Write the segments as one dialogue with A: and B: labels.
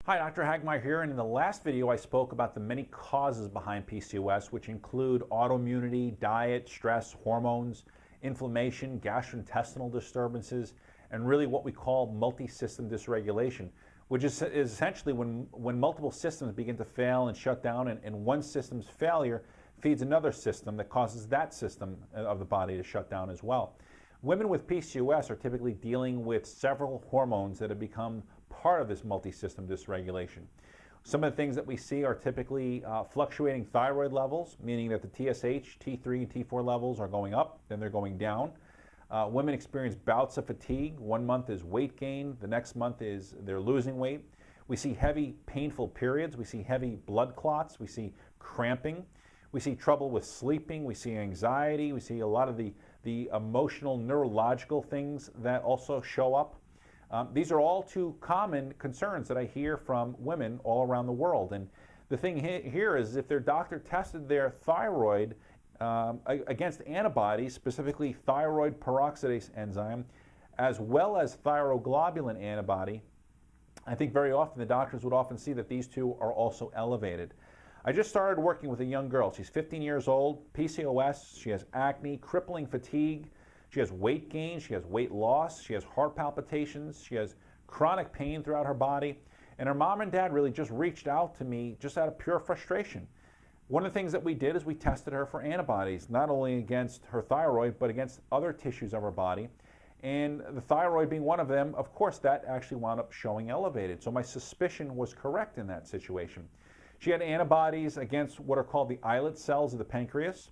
A: Hi, Dr. Hagmeyer here, and in the last video I spoke about the many causes behind PCOS, which include autoimmunity, diet, stress, hormones, inflammation, gastrointestinal disturbances, and really what we call multi-system dysregulation, which is essentially when multiple systems begin to fail and shut down, and one system's failure feeds another system that causes that system of the body to shut down as well. Women with PCOS are typically dealing with several hormones that have become part of this multi-system dysregulation. Some of the things that we see are typically fluctuating thyroid levels, meaning that the TSH, T3, and T4 levels are going up, then they're going down. Women experience bouts of fatigue. 1 month is weight gain, the next month is they're losing weight. We see heavy, painful periods. We see heavy blood clots. We see cramping. We see trouble with sleeping. We see anxiety. We see a lot of the emotional, neurological things that also show up. These are all too common concerns that I hear from women all around the world. And the thing here is if their doctor tested their thyroid against antibodies, specifically thyroid peroxidase enzyme, as well as thyroglobulin antibody, I think very often the doctors would often see that these two are also elevated. I just started working with a young girl. She's 15 years old, PCOS, she has acne, crippling fatigue, she has weight gain, she has weight loss, she has heart palpitations, she has chronic pain throughout her body, and her mom and dad really just reached out to me just out of pure frustration. One of the things that we did is we tested her for antibodies, not only against her thyroid, but against other tissues of her body. And the thyroid being one of them, of course, that actually wound up showing elevated. So my suspicion was correct in that situation. She had antibodies against what are called the islet cells of the pancreas.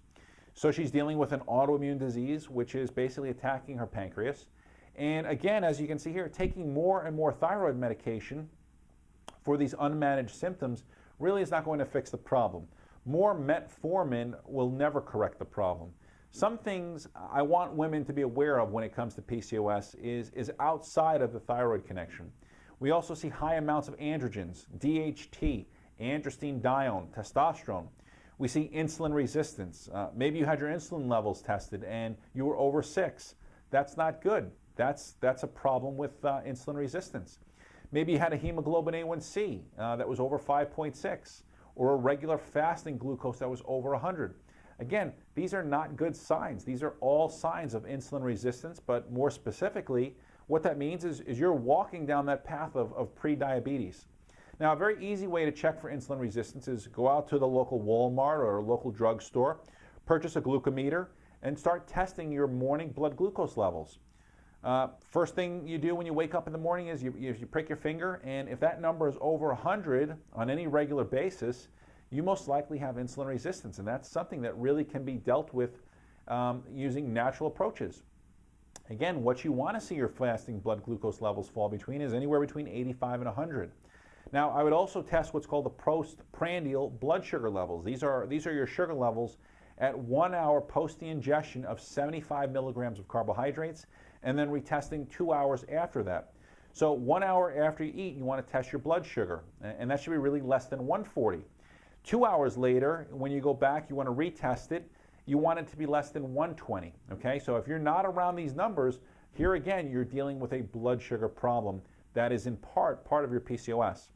A: So she's dealing with an autoimmune disease, which is basically attacking her pancreas. And again, as you can see here, taking more and more thyroid medication for these unmanaged symptoms really is not going to fix the problem. More metformin will never correct the problem. Some things I want women to be aware of when it comes to PCOS is outside of the thyroid connection. We also see high amounts of androgens, DHT, androstenedione, testosterone. We see insulin resistance. Maybe you had your insulin levels tested and you were over 6. That's not good. That's a problem with insulin resistance. Maybe you had a hemoglobin A1C that was over 5.6, or a regular fasting glucose that was over 100. Again, these are not good signs. These are all signs of insulin resistance, but more specifically, what that means is you're walking down that path of pre-diabetes. Now, a very easy way to check for insulin resistance is go out to the local Walmart or local drugstore, purchase a glucometer, and start testing your morning blood glucose levels. First thing you do when you wake up in the morning is you prick your finger, and if that number is over 100 on any regular basis, you most likely have insulin resistance, and that's something that really can be dealt with using natural approaches. Again, what you want to see your fasting blood glucose levels fall between is anywhere between 85 and 100. Now, I would also test what's called the postprandial blood sugar levels. These are your sugar levels at 1 hour post the ingestion of 75 milligrams of carbohydrates, and then retesting 2 hours after that. So 1 hour after you eat, you want to test your blood sugar, and that should be really less than 140. 2 hours later, when you go back, you want to retest it. You want it to be less than 120, okay? So if you're not around these numbers, here again, you're dealing with a blood sugar problem that is in part of your PCOS.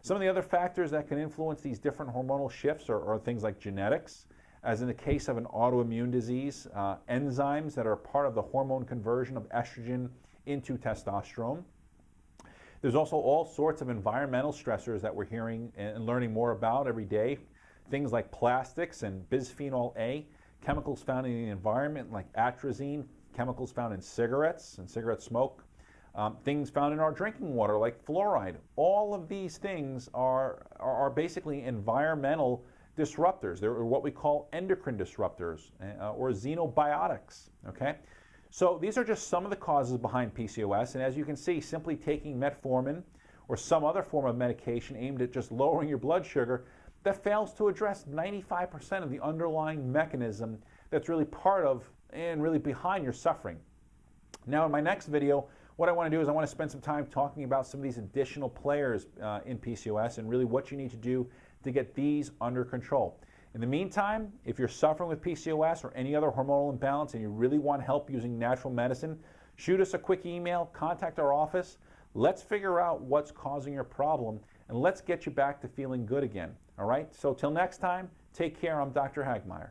A: Some of the other factors that can influence these different hormonal shifts are things like genetics, as in the case of an autoimmune disease, enzymes that are part of the hormone conversion of estrogen into testosterone. There's also all sorts of environmental stressors that we're hearing and learning more about every day. Things like plastics and bisphenol A, chemicals found in the environment like atrazine, chemicals found in cigarettes and cigarette smoke, things found in our drinking water like fluoride. All of these things are basically environmental disruptors. They're what we call endocrine disruptors or xenobiotics, okay? So these are just some of the causes behind PCOS, and as you can see, simply taking metformin or some other form of medication aimed at just lowering your blood sugar, that fails to address 95% of the underlying mechanism that's really part of and really behind your suffering. Now in my next video, what I want to do is I want to spend some time talking about some of these additional players in PCOS and really what you need to do to get these under control. In the meantime, if you're suffering with PCOS or any other hormonal imbalance and you really want help using natural medicine, shoot us a quick email, contact our office. Let's figure out what's causing your problem, and let's get you back to feeling good again. All right? So till next time, take care. I'm Dr. Hagmeyer.